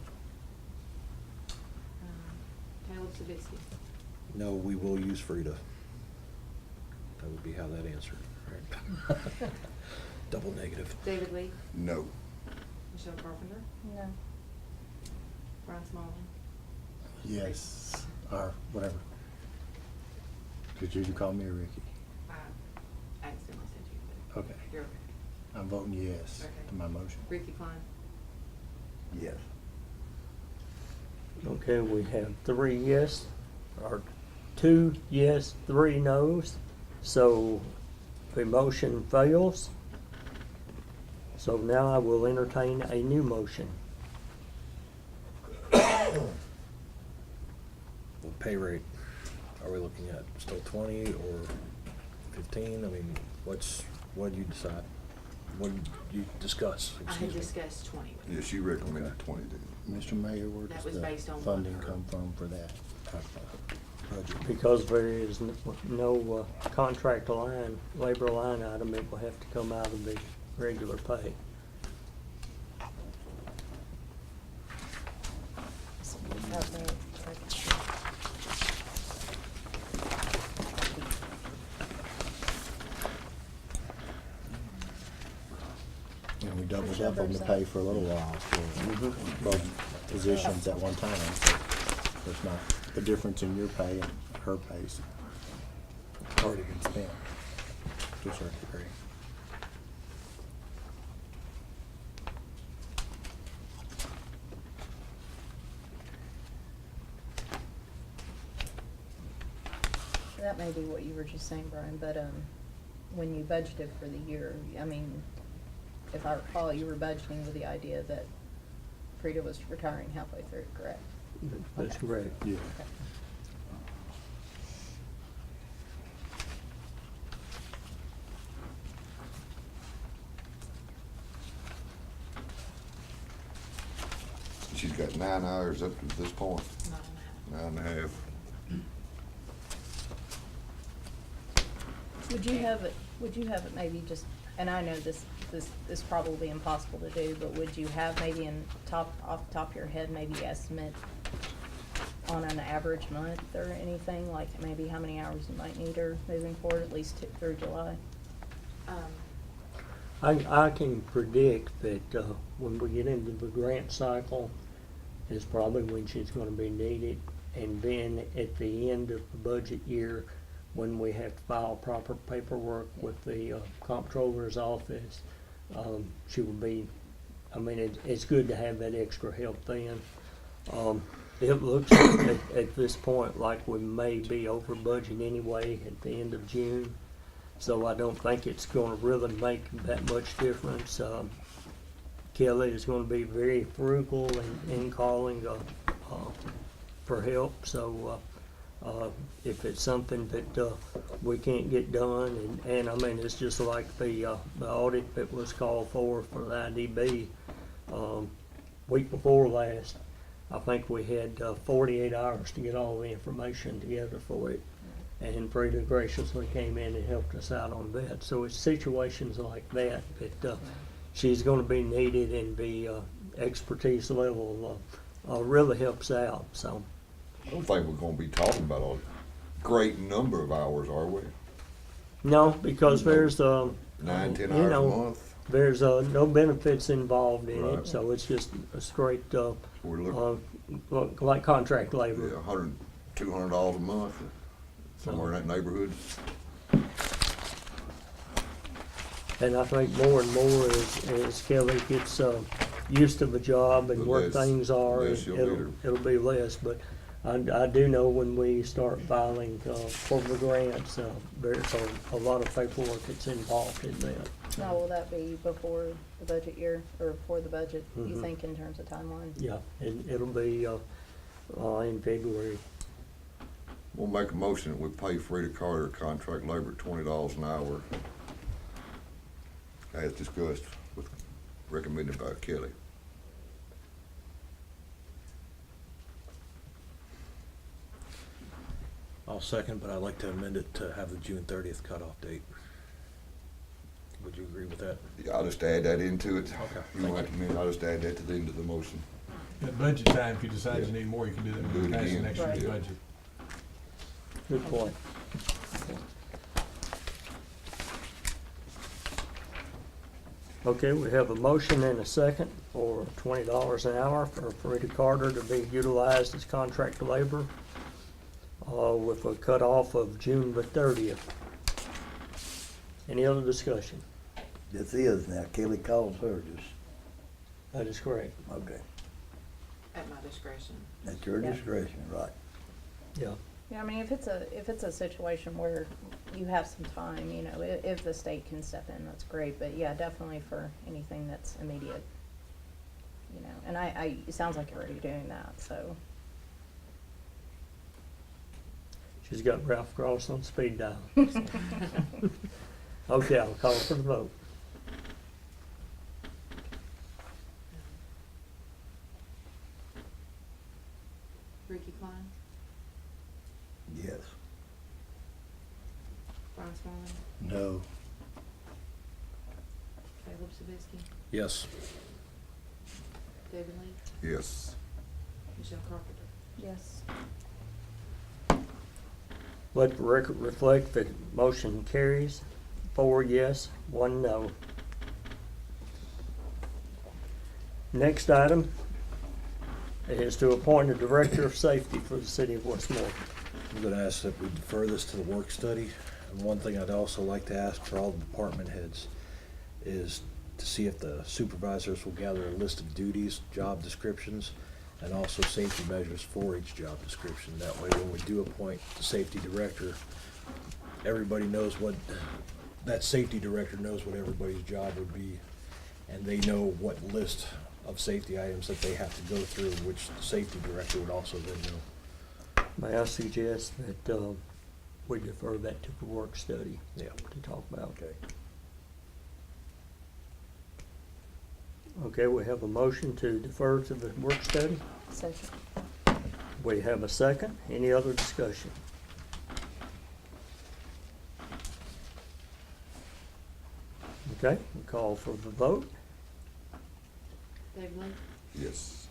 Caleb Savitsky.
No, we will use Frida. That would be how that answered, right? Double negative.
David Lee.
No.
Michelle Carpenter.
No.
Brian Smalling.
Yes, or whatever. Could you call me Ricky?
I accidentally said you, but
Okay.
you're okay.
I'm voting yes
Okay.
to my motion.
Ricky Klein.
Yes.
Okay, we have 3 yes, or 2 yes, 3 no's. So the motion fails. So now I will entertain a new motion.
Well, pay rate, are we looking at still 20 or 15? I mean, what did you decide? What did you discuss?
I had
Excuse me.
discussed 20 with
Yeah, she recommended 20, didn't
Mr. Mayor, where
That
does
was
the
based on
funding
what?
come from for that type of budget?
Because there is no contract line, labor line item, it will have to come out of the regular pay.
And we doubled
Which
up on the
numbers
pay
that?
for a little while for both positions at one time. So there's not the difference in your pay and her pay's already been spent to a certain degree.
That may be what you were just saying, Brian, but, when you budgeted for the year, I mean, if I recall, you were budgeting with the idea that Frida was retiring halfway through, correct?
That's
Okay.
correct.
Yeah.
Okay.
She's got 9 hours up to this point,
Not on that.
9.5.
Would you have it maybe just, and I know this is probably impossible to do, but would you have maybe off the top of your head, maybe estimate on an average month or anything, like maybe how many hours you might need her moving forward, at least through July?
I can predict that when we get into the grant cycle is probably when she's gonna be needed. And then at the end of the budget year, when we have to file proper paperwork with the comptroller's office, she will be, I mean, it's good to have that extra help then. It looks at this point like we may be over budget anyway at the end of June. So I don't think it's gonna really make that much difference. Kelly is gonna be very frugal in calling for help, so if it's something that we can't get done, and I mean, it's just like the audit that was called for the IDB week before last. I think we had 48 hours to get all the information together for it. And Frida graciously came in and helped us out on that. So it's situations like that that she's gonna be needed, and the expertise level really helps out, so.
I don't think we're gonna be talking about a great number of hours, are we?
No, because there's,
9, 10
you
hours a
know,
month?
there's no benefits involved in
Right.
it, so it's just a straight,
We're looking,
like contract
yeah,
labor.
$100, $200 a month, somewhere in that neighborhood.
And I think more and more as Kelly gets used to the job and
The
where
less-
things are,
less you'll need her.
it'll be less. But I do know when we start filing for the grants, there's a lot of paperwork that's involved in that.
Now, will that be before the budget year, or before the budget, you
Mhm.
think, in terms of timeline?
Yeah, and it'll be in February.
We'll make a motion that we pay Frida Carter contract labor at $20 an hour, as discussed, recommended by Kelly.
I'll second, but I'd like to amend it to have the June 30th cutoff date. Would you agree with that?
Yeah, I'll just add that into it.
Okay.
You don't have to amend, I'll just add that to the end of the motion.
At budget time, if you decide you
Yeah.
need more, you can do that
Do
when
it
you pass the
again.
next year's
Right.
budget.
Good point. Okay, we have a motion and a second for $20 an hour for Freddie Carter to be utilized as contract labor, with a cutoff of June the 30th. Any other discussion?
This is now, Kelly calls her, just,
That is correct.
okay.
At my discretion.
At your
Yeah.
discretion, right.
Yeah.
Yeah, I mean, if it's a situation where you have some time, you know, if the state can step in, that's great, but yeah, definitely for anything that's immediate. You know, and it sounds like you're already doing that, so.
She's got Ralph Cross on speed dial. Okay, I'll call for the vote.
Ricky Klein,
Yes.
Brian Smallman,
No.
Caleb Sabisky,
Yes.
David Lee,
Yes.
Michelle Carpenter.
Yes.
Let the record reflect that motion carries 4 yes, 1 no. Next item is to appoint a director of safety for the city of Westmoreland.
I'm gonna ask that we defer this to the work study. And one thing I'd also like to ask for all the department heads is to see if the supervisors will gather a list of duties, job descriptions, and also safety measures for each job description. That way, when we do appoint the safety director, everybody knows what, that safety director knows what everybody's job would be, and they know what list of safety items that they have to go through, which the safety director would also then know.
May I suggest that we defer that to the work study
Yeah.
to talk about?
Okay.
Okay, we have a motion to defer to the work study.
Second.
We have a second. Any other discussion? Okay, we call for the vote.
David Lee,
Yes.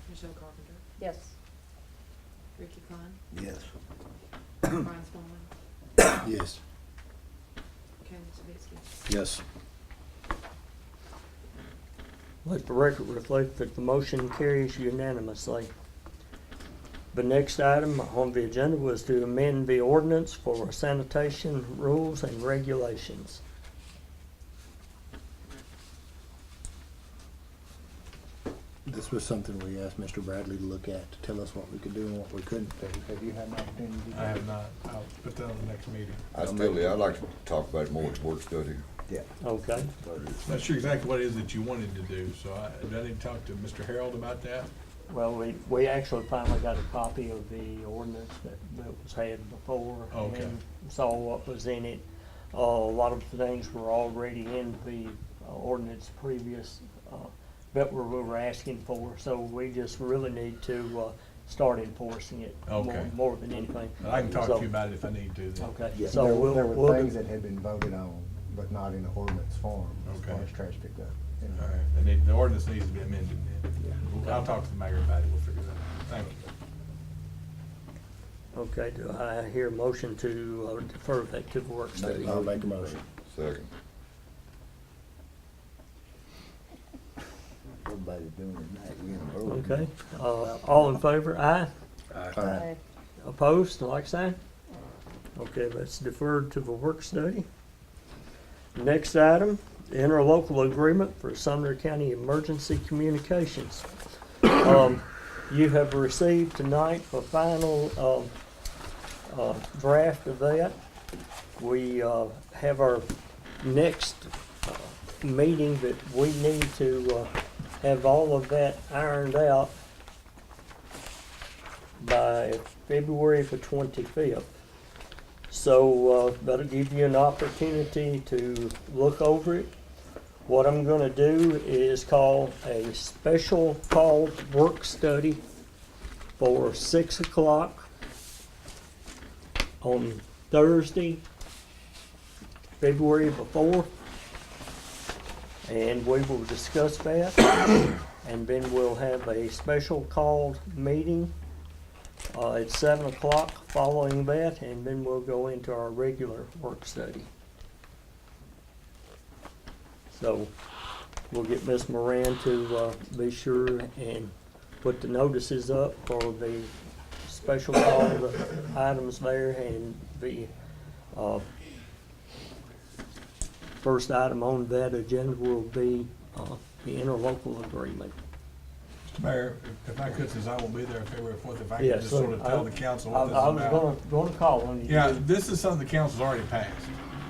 Michelle Carpenter,
Yes.
Ricky Klein,
Yes.
Brian Smallman,
Yes.
Caleb Sabisky.
Yes.
Let the record reflect that the motion carries unanimously. The next item on the agenda was to amend the ordinance for sanitation rules and regulations.
This was something we asked Mr. Bradley to look at, to tell us what we could do and what we couldn't do. Have you had an opportunity to do that?
I have not. I'll put that on the next meeting.
I'd like to talk about it more at work study.
Yeah.
Okay,
Not sure exactly what it is that you wanted to do, so do I need to talk to Mr. Harold about that?
well, we actually finally got a copy of the ordinance that was had before.
Okay.
And saw what was in it. A lot of the things were already in the ordinance previous, that we were asking for, so we just really need to start enforcing it
Okay.
more than anything.
I can talk to
So-
you about it if I need to then.
Okay,
Yeah.
so
There
we'll
were
do-
things that had been voted on, but not in the ordinance form, as far
Okay.
as trash pickup.
All right, the ordinance needs to be amended then. I'll talk to the mayor about it, we'll figure that out. Thank you.
Okay, do I hear a motion to defer that to the work study?
I'll make a motion.
Second.
Everybody's doing it tonight, we in a hurry.
Okay, all in favor, aye?
Aye.
Opposed, like sign? Okay, that's deferred to the work study. Next item, interlocal agreement for Sumner County Emergency Communications. You have received tonight the final draft of that. We have our next meeting that we need to have all of that ironed out by February the 25th. So that'll give you an opportunity to look over it. What I'm going to do is call a special called work study for 6 o'clock on Thursday, February the 4th. And we will discuss that, and then we'll have a special called meeting at 7 o'clock following that, and then we'll go into our regular work study. So we'll get Ms. Moran to be sure and put the notices up for the special called items there, and the first item on that agenda will be the interlocal agreement.
Mr. Mayor, if I could, since I won't be there February 4th, if I could
Yes,
just
sir.
sort of tell the council what this is
I
about.
was gonna call on you.
Yeah, this is something the council's already passed.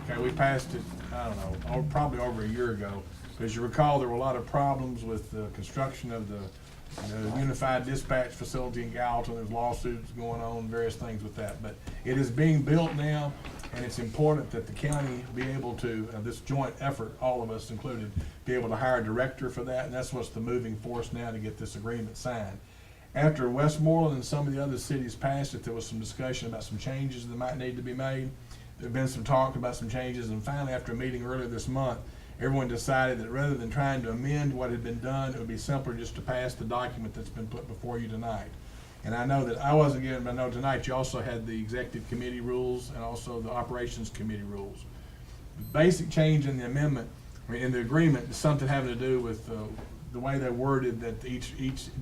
Okay, we passed it, I don't know, probably over a year ago. As you recall, there were a lot of problems with the construction of the unified dispatch facility in Gallatin. There's lawsuits going on, various things with that. But it is being built now, and it's important that the county be able to, this joint effort, all of us included, be able to hire a director for that. And that's what's the moving force now to get this agreement signed. After Westmoreland and some of the other cities passed it, there was some discussion about some changes that might need to be made. There've been some talk about some changes, and finally, after a meeting earlier this month, everyone decided that rather than trying to amend what had been done, it would be simpler just to pass the document that's been put before you tonight. And I know that I wasn't given, but I know tonight you also had the executive committee rules and also the operations committee rules. The basic change in the amendment, in the agreement, is something having to do with the way they worded that each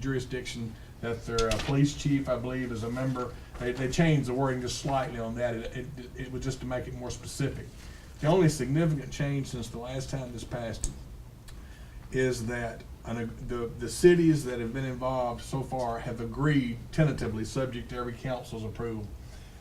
jurisdiction, that their police chief, I believe, is a member. They changed the wording just slightly on that. It was just to make it more specific. The only significant change since the last time this passed is that the cities that have been involved so far have agreed tentatively, subject to every council's approval,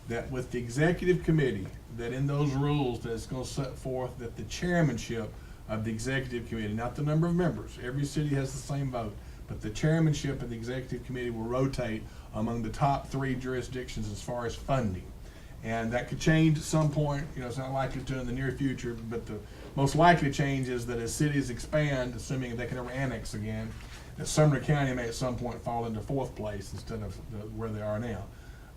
that with the executive committee, that in those rules that it's going to set forth that the chairmanship of the executive committee, not the number of members, every city has the same vote, but the chairmanship of the executive committee will rotate among the top 3 jurisdictions as far as funding. And that could change at some point, it's not likely to in the near future, but the most likely change is that as cities expand, assuming they can ever annex again, that Sumner County may at some point fall into 4th place instead of where they are now.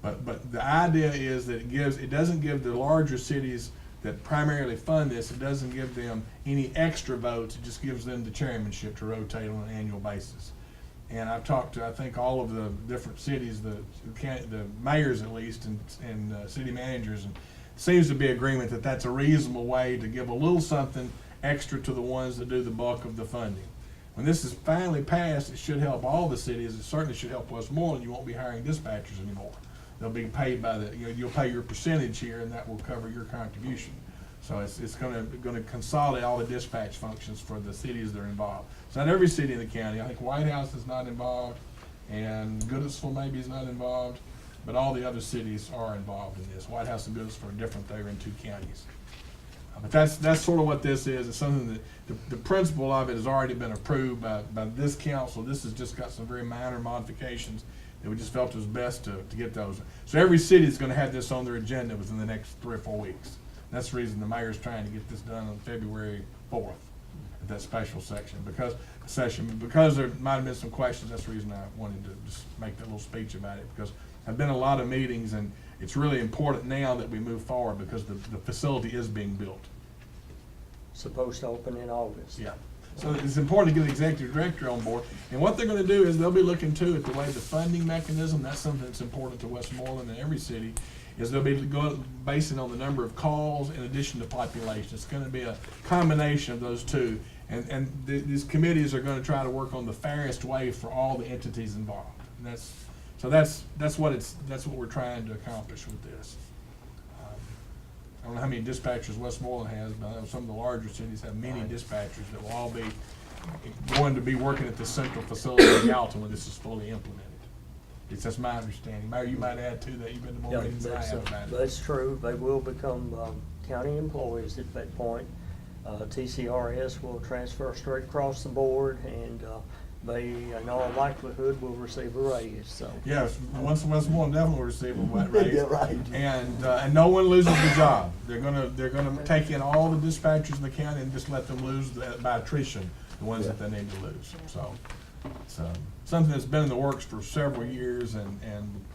But the idea is that it doesn't give the larger cities that primarily fund this, it doesn't give them any extra votes, it just gives them the chairmanship to rotate on an annual basis. And I've talked to, I think, all of the different cities, the mayors at least, and city managers, and it seems to be agreement that that's a reasonable way to give a little something extra to the ones that do the bulk of the funding. When this is finally passed, it should help all the cities. It certainly should help Westmoreland. You won't be hiring dispatchers anymore. They'll be paid by you'll pay your percentage here, and that will cover your contribution. So it's going to consolidate all the dispatch functions for the cities that are involved. It's not every city in the county. I think White House is not involved, and Goodlettsville maybe is not involved, but all the other cities are involved in this. White House and Goodlettsville are different. They're in 2 counties. But that's sort of what this is. It's something that the principle of it has already been approved by this council. This has just got some very minor modifications that we just felt it was best to get those. So every city is going to have this on their agenda within the next 3 or 4 weeks. That's the reason the mayor's trying to get this done on February 4th at that special session, because there might have been some questions. That's the reason I wanted to just make that little speech about it, because I've been in a lot of meetings, and it's really important now that we move forward because the facility is being built.
Supposed to open in August.
Yeah. So it's important to get the executive director on board. And what they're going to do is they'll be looking too at the way the funding mechanism, that's something that's important to Westmoreland and every city, is they'll be basing on the number of calls in addition to population. It's going to be a combination of those two. And these committees are going to try to work on the fairest way for all the entities involved. And that's what we're trying to accomplish with this. I don't know how many dispatchers Westmoreland has, but I know some of the larger cities have many dispatchers that will all be going to be working at the central facility in Gallatin when this is fully implemented. That's my understanding. Mayor, you might add to that. You've been to more
Yeah,
meetings than I have about it.
that's true. They will become county employees at that point. TCRS will transfer straight across the board, and they, in all likelihood, will receive a raise. So
Yes, Westmoreland definitely will receive a wet raise.
Yeah, right.
And no one loses the job. They're gonna take in all the dispatchers in the county and just let them lose by attrition, the ones that they need to lose. So it's something that's been in the works for several years, and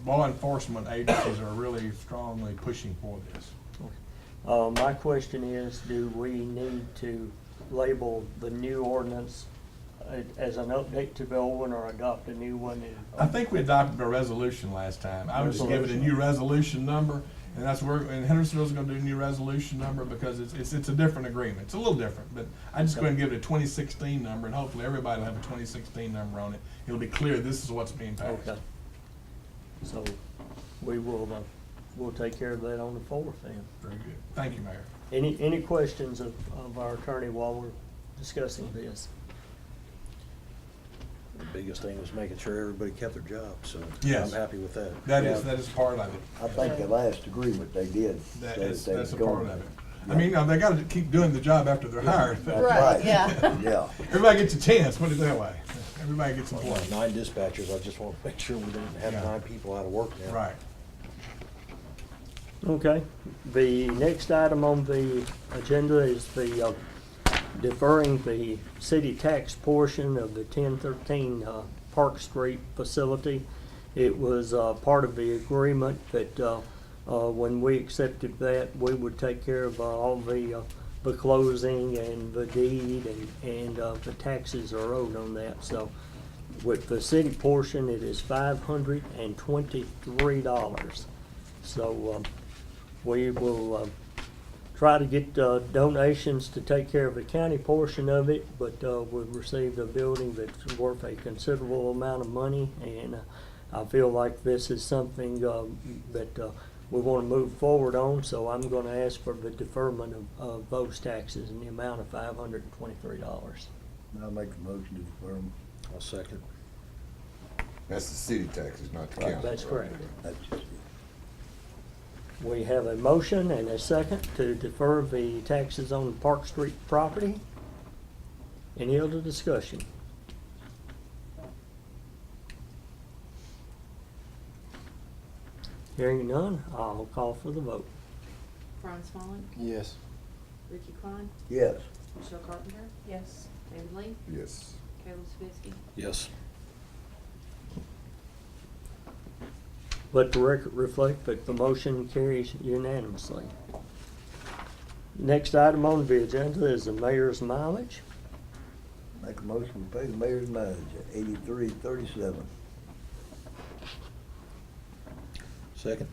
law enforcement agencies are really strongly pushing for this.
my question is, do we need to label the new ordinance as an update to the old one or adopt a new one?
I think we adopted a resolution last time. I would just give it a new resolution number, and that's where, and Hendersonville's gonna do a new resolution number because it's a different agreement. It's a little different, but I just go ahead and give it a 2016 number, and hopefully everybody will have a 2016 number on it. It'll be clear this is what's being passed.
Okay. So we will, we'll take care of that on the 4th then.
Very good. Thank you, Mayor.
Any questions of our attorney while we're discussing this?
The biggest thing was making sure everybody kept their jobs, so
Yes.
I'm happy with that.
That is part of it.
I think the last agreement they did.
That
said
is,
they
that's a
was
part
going-
of it. I mean, they gotta keep doing the job after they're hired.
That's
Right, yeah.
Yeah.
Everybody gets a chance, put it that way. Everybody gets
Well,
employed.
9 dispatchers, I just want to make sure we didn't have
Yeah.
9 people out of work now.
Right.
Okay. The next item on the agenda is the deferring the city tax portion of the 1013 Park Street facility. It was part of the agreement that when we accepted that, we would take care of all the closing and the deed and the taxes are owed on that. So with the city portion, it is $523. So we will try to get donations to take care of the county portion of it, but we've received a building that's worth a considerable amount of money, and I feel like this is something that we want to move forward on, so I'm going to ask for the deferment of those taxes in the amount of $523.
I'll make the motion to defer them.
I'll second.
That's the city taxes, not the
Right.
county.
That's correct.
That's just it.
We have a motion and a second to defer the taxes on the Park Street property. Any other discussion? Hearing none, I'll call for the vote.
Brian Smalling,
Yes.
Ricky Klein,
Yes.
Michelle Carpenter,
Yes.
David Lee,
Yes.
Caleb Spitz.
Yes.
Let the record reflect that the motion carries unanimously. Next item on the agenda is the mayor's mileage.
Make a motion to pay the mayor's mileage at $83.37.
Second?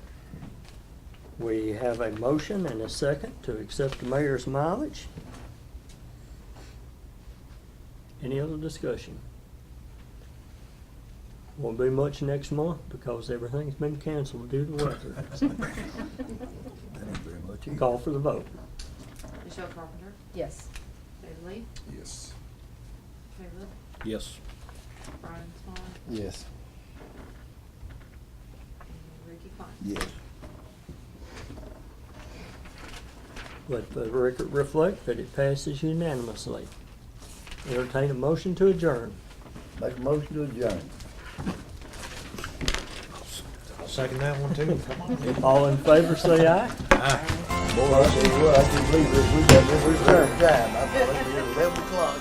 We have a motion and a second to accept the mayor's mileage. Any other discussion? Won't be much next month because everything's been canceled due to weather.
That ain't very much either.
Call for the vote.
Michelle Carpenter,
Yes.
David Lee,
Yes.
Caleb,
Yes.
Brian Smalling,
Yes.
and Ricky Klein.
Yes.
Let the record reflect that it passes unanimously. Entertain a motion to adjourn.
Make a motion to adjourn.
I'll second that one too. Come on.
All in favor, say aye.
Boy, I tell you what, I can't believe this. We got this reserved time. I thought it was 11 o'clock.